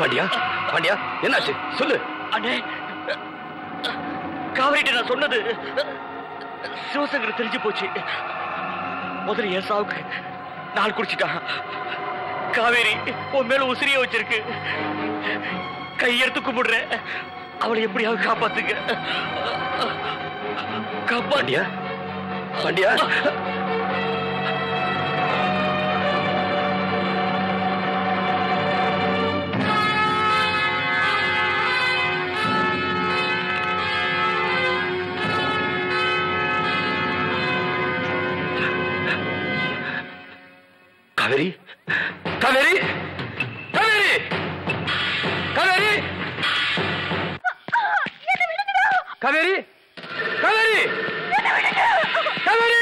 பாண்டியா பாண்டியா என்னாச்சு சொல்லு. அண்ணே காவேரிட்ட நான் சொன்னது சிவசங்கர் தெரிஞ்சு போச்சு. முதல்ல என் சாவுக்கு நாள் குடிச்சிட்டான். காவேரி உன் மேல உசிரிய வச்சிருக்கு. கையெடுத்து கும்பிடுற, அவளை எப்படியாவது காப்பாத்துங்க. பாண்டியா பாண்டியா காவேரி காவேரி காவேரி காவேரி காவேரி காவேரி காவேரி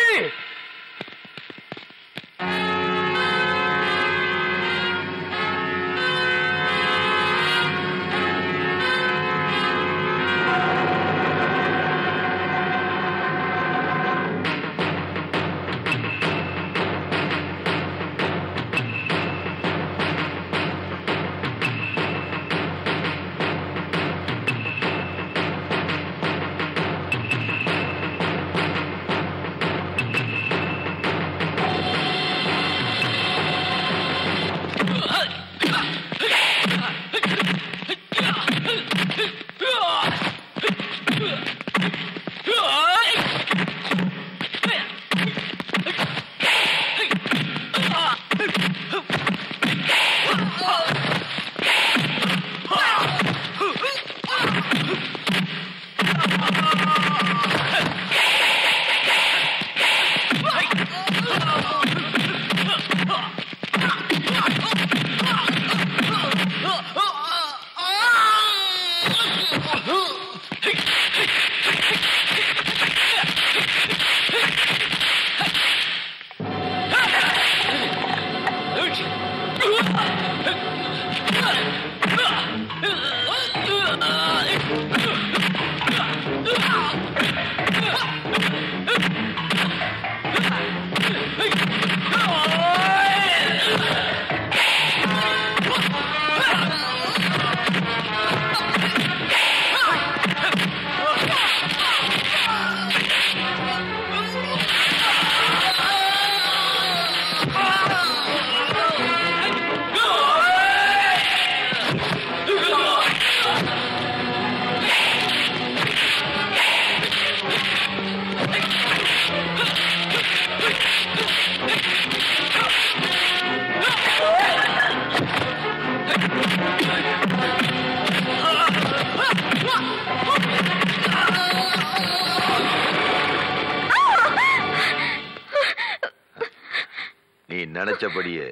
நினைச்சபடியே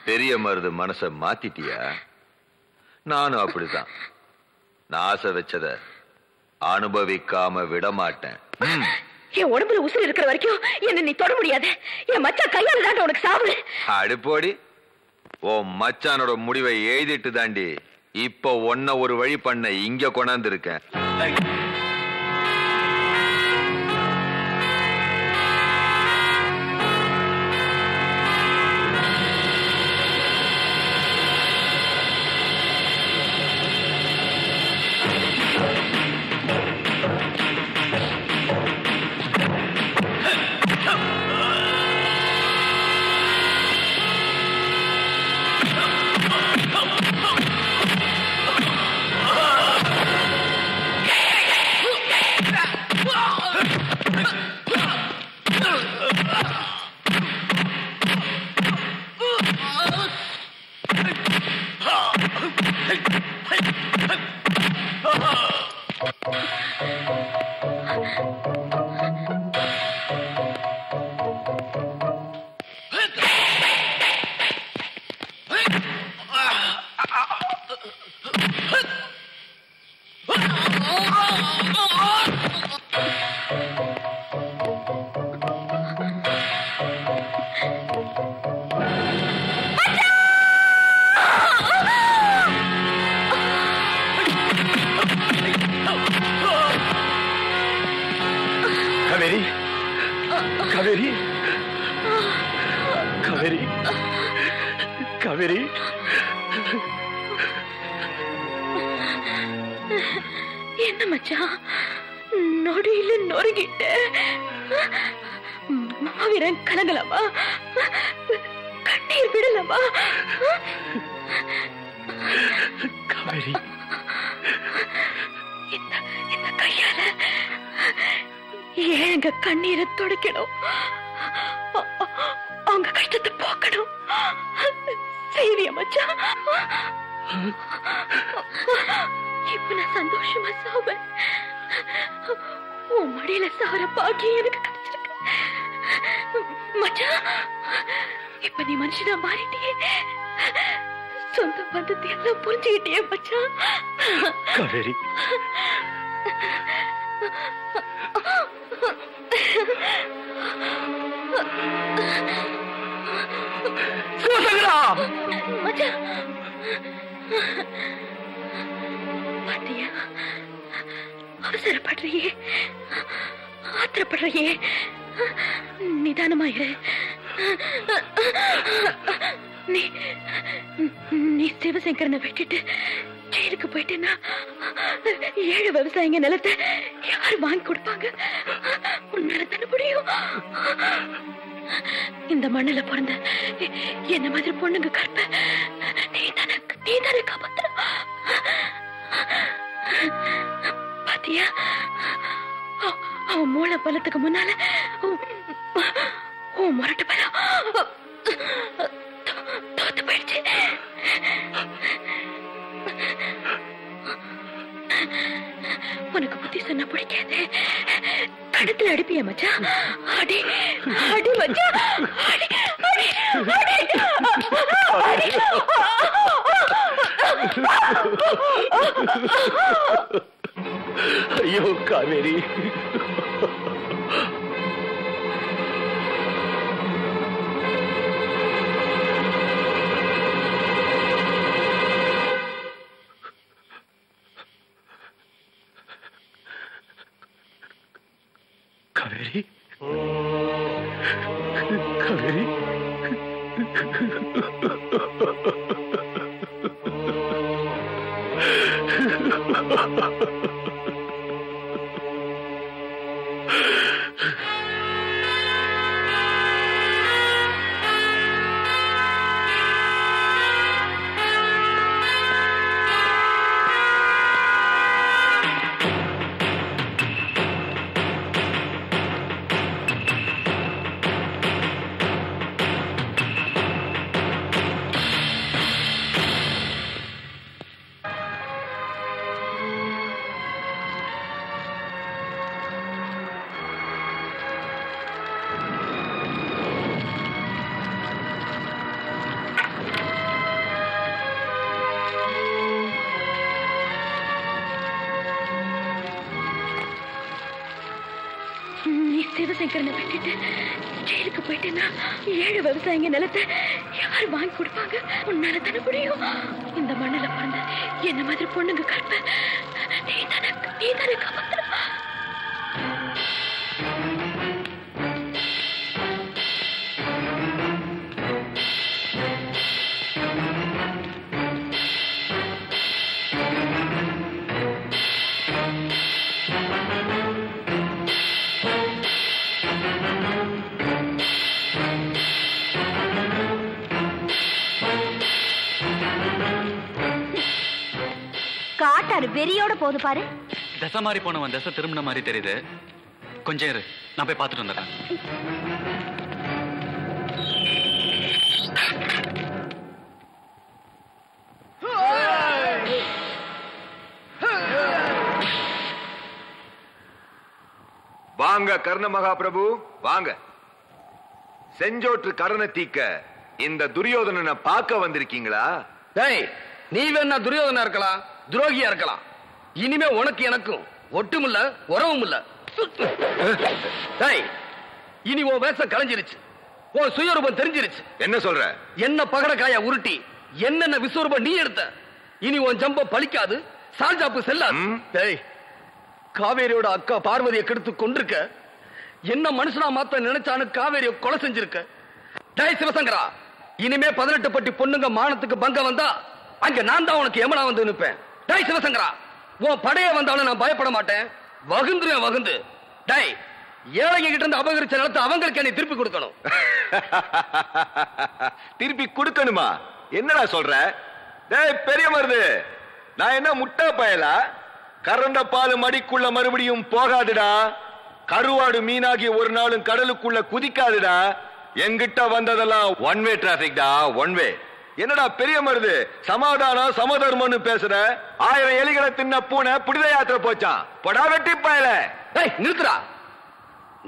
பெரிய மருது மனச மாத்திட்டியா? நானும் அப்படித்தான். நான் ஆசை வச்சத அனுபவிக்காம விட மாட்டேன். என் உடம்புல உசுறு இருக்கிற வரைக்கும் என்ன நீ தொட முடியாது. என் மச்சான் கையால தான் உனக்கு சாவு. அடிப்போடி, ஓ மச்சானோட முடிவை எழுதிட்டு தாண்டி இப்ப ஒன்ன ஒரு வழி பண்ண இங்க கொண்டாந்து இருக்கேன். என்ன மச்சான் நொடியில நொறுகிட்ட? மாவீரன் கலங்கலாமா? கண்ணீர் விடலாமா? காவேரி, இந்த கையால ஏங்க கண்ணீரை துடைக்கணும், அவங்க கஷ்டத்தை போக்கணும். செய்விய மச்சான்? இப்ப நான் சந்தோஷமா சாவேன். உன் மடியில சாவர பாக்கியம் எனக்கு கிடைச்சிருக்கு மச்சான். இப்ப நீ மனுஷனா மாறிட்டியே, சொந்த பந்தத்தை எல்லாம் புரிஞ்சுக்கிட்டியே மச்சான். காவேரி, மச்சான் பாத்தியா, அவசரப்படுறியே, ஆத்திரப்படுறியே, நிதானமாயிரு. நீ சிவசங்கரனை விட்டுட்டு ஜெயிலுக்கு போயிட்டேன்னா 7 விவசாயிங்க நிலத்தை யாரு வாங்கி கொடுப்பாங்க? உன்னால தானே முடியும். இந்த மண்ணில பிறந்த என்ன மாதிரி பொண்ணுங்க கற்ப நீதானே காப்பாத்துற. பாத்தியா, அவன் மூளை பலத்துக்கு முன்னால உன் முரட்டு பலம் தோத்து போயிடுச்சு. உனக்கு புத்தி சொன்னா பிடிக்காது, கணத்துல அடிப்பிய மச்சான். அடி அடி மச்சான், அடி அடி அடி. ஐயோ காவேரி, காவேரி, காவேரி. சிவசங்கரனை விட்டுட்டு ஜெயிலுக்கு போயிட்டேன்னா 7 விவசாயிங்க நிலத்தை யாரு வாங்கி கொடுப்பாங்க? உன்னால தானே முடியும். இந்த மண்ணில பிறந்த என்ன மாதிரி பொண்ணுங்க கற்ப நீதானே காப்பாத்துற. காட்டாரு வெறியோட போது பாரு. தசை மாறி போனவன் தசை திரும்பின மாதிரி தெரியுது. கொஞ்சம் இரு, நான் போய் பார்த்துட்டு வந்துடுறேன். வாங்க கர்ண மகாபிரபு, வாங்க. செஞ்சோற்று கடனை தீக்க இந்த துரியோதனனை பார்க்க வந்திருக்கீங்களா? டேய், நீ வேணா துரியோதனா இருக்கலாம், துரோகியா இருக்கலாம். இனிமே உனக்கு எனக்கும் ஒட்டும் இல்ல, உறவும் இல்ல. டேய், இனி உன் வேஷம் கலைஞ்சிருச்சு, உன் சுயரூபம் தெரிஞ்சிருச்சு. என்ன சொல்ற? என்ன பகடக்காய உருட்டி என்னென்ன விஸ்வரூபம் நீ எடுத்த. இனி உன் ஜம்பம் பலிக்காது, சால்ஜாப்பு செல்லாது. டேய், காவேரியோட அக்கா பார்வதியை கெடுத்து கொண்டிருக்க, என்ன மனுஷனா மாத்த நினைச்சானு காவேரியை கொலை செஞ்சிருக்க. டேய் சிவசங்கரா, இனிமே 18 பட்டி பொண்ணுங்க மானத்துக்கு பங்க வந்தா அங்க நான் தான் உனக்கு எமனா வந்து நிற்பேன். டேய் சிவசங்கரா, உன் படைய வந்தாலும் நான் பயப்பட மாட்டேன். வகுந்துருவேன் வகுந்து. டேய், ஏழைங்க கிட்ட இருந்து அபகரிச்ச நிலத்தை அவங்களுக்கு என்னை திருப்பி கொடுக்கணும். திருப்பி கொடுக்கணுமா? என்னடா சொல்ற? டேய் பெரிய மருது, நான் என்ன முட்டா பயலா? கறந்த பால் மடிக்குள்ள மறுபடியும் போகாதுடா. கருவாடு மீனாகி ஒரு நாளும் கடலுக்குள்ள குதிக்காதுடா. எங்கிட்ட வந்ததெல்லாம் ஒன் வே டிராபிக் டா, ஒன் வே. என்னடா பெரிய மருது, சமாதானம் சமதர்மம்னு பேசுற? 1000 எலிகளை தின்ன பூனை புனித யாத்திரை போச்சான். பொடா வெட்டி பயல. டேய் நிறுத்துடா.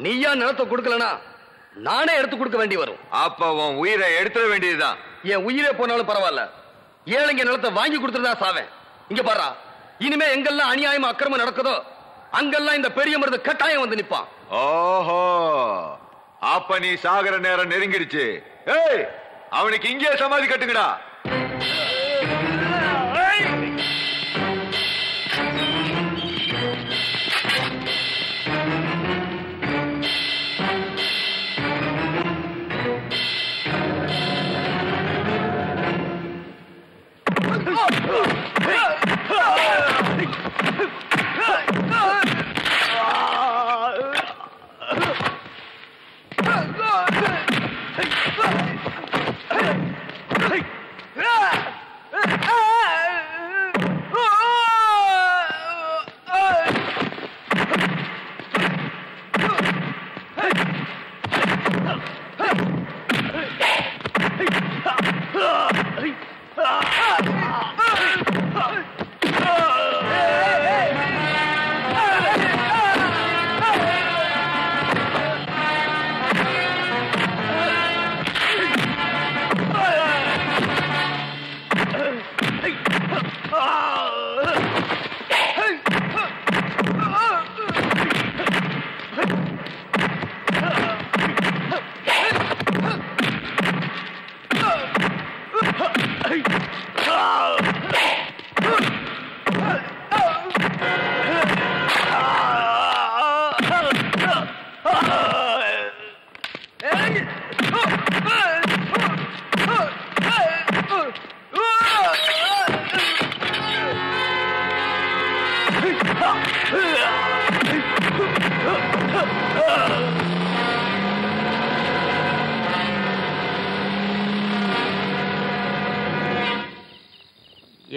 நீயா நிலத்தை கொடுக்கலனா நானே எடுத்து கொடுக்க வேண்டி வரும். அப்ப உன் உயிரை எடுத்துட வேண்டியதுதான். என் உயிரே போனாலும் பரவாயில்ல, ஏழைங்க நிலத்தை வாங்கி கொடுத்துட்டு சாவேன். இங்க பாரா, இனிமே எங்கெல்லாம் அநியாயமா அக்கிரமம் நடக்குதோ அங்கெல்லாம் இந்த பெரிய மருது கட்டாயம் வந்து நிப்பான். ஓஹோ, அப்ப நீ சாகர நேரம் நெருங்கிடுச்சு. ஏய், அவனுக்கு இங்கே சமாதி கட்டுங்கடா.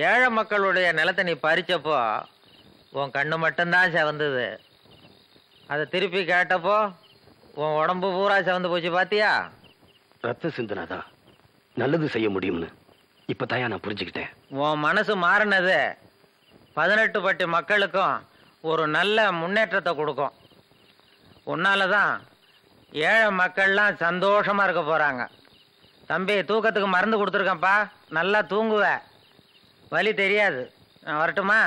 ஏழை மக்களுடைய நிலத்தை நீ பறிச்சப்போ உன் கண்ணு மட்டும்தான் செவந்தது. அதை திருப்பி கேட்டப்போ உன் உடம்பு பூரா செவந்து போச்சு. பாத்தியா? ரத்த சிந்தனாதான் நல்லது செய்ய முடியும்னு இப்ப தாயா நான் புரிஞ்சுக்கிட்டேன். உன் மனசு மாறினது 18 பட்டி மக்களுக்கும் ஒரு நல்ல முன்னேற்றத்தை கொடுக்கும். உன்னாலதான் ஏழை மக்கள்லாம் சந்தோஷமா இருக்க போறாங்க. தம்பி, தூக்கத்துக்கு மருந்து கொடுத்துருக்கேன்ப்பா, நல்லா தூங்குவ, வலி தெரியாது. நான் வரட்டுமா?